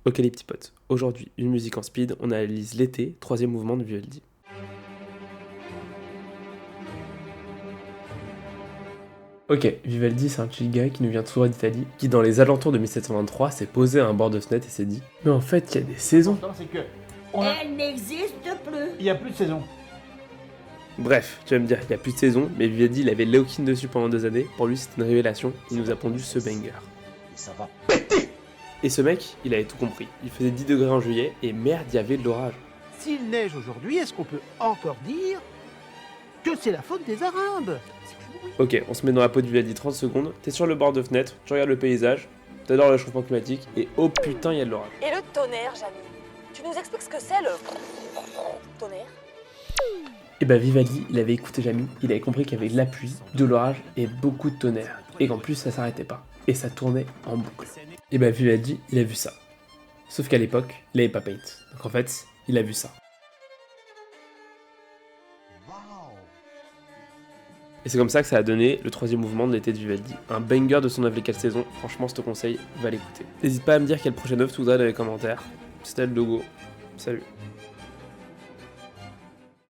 Ok les petits potes, aujourd'hui une musique en speed, on analyse l'été, troisième mouvement de Vivaldi. Ok, Vivaldi c'est un chill guy qui nous vient tout droit d'Italie, qui dans les alentours de 1723 s'est posé à un bord de fenêtre et s'est dit « Mais en fait, il y a des saisons !» C'est que Elle n'existe plus. il n'y a plus de saison. Bref, tu vas me dire, il n'y a plus de saison, mais Vivaldi il avait Léokine dessus pendant 2 années, pour lui c'était une révélation, il nous a pondu ce banger. Et ça va. Et ce mec, il avait tout compris, il faisait 10 degrés en juillet, et merde, il y avait de l'orage. S'il neige aujourd'hui, est-ce qu'on peut encore dire que c'est la faute des Arabes? Ok, on se met dans la peau de Vivaldi 30 secondes, t'es sur le bord de fenêtre, tu regardes le paysage, t'adores le réchauffement climatique, et oh putain, il y a de l'orage. Et le tonnerre, Jamy? Tu nous expliques ce que c'est, le tonnerre? Et bah Vivaldi, il avait écouté Jamy, il avait compris qu'il y avait de la pluie, de l'orage et beaucoup de tonnerre. Et qu'en plus ça s'arrêtait pas. Et ça tournait en boucle. Et bah Vivaldi, il a vu ça. Sauf qu'à l'époque, il avait pas Paint. Donc en fait, il a vu ça. Et c'est comme ça que ça a donné le troisième mouvement de l'été de Vivaldi. Un banger de son œuvre les 4 saisons, franchement je te conseille, va l'écouter. N'hésite pas à me dire quelle prochaine œuvre tu voudrais dans les commentaires. C'était le logo. Salut.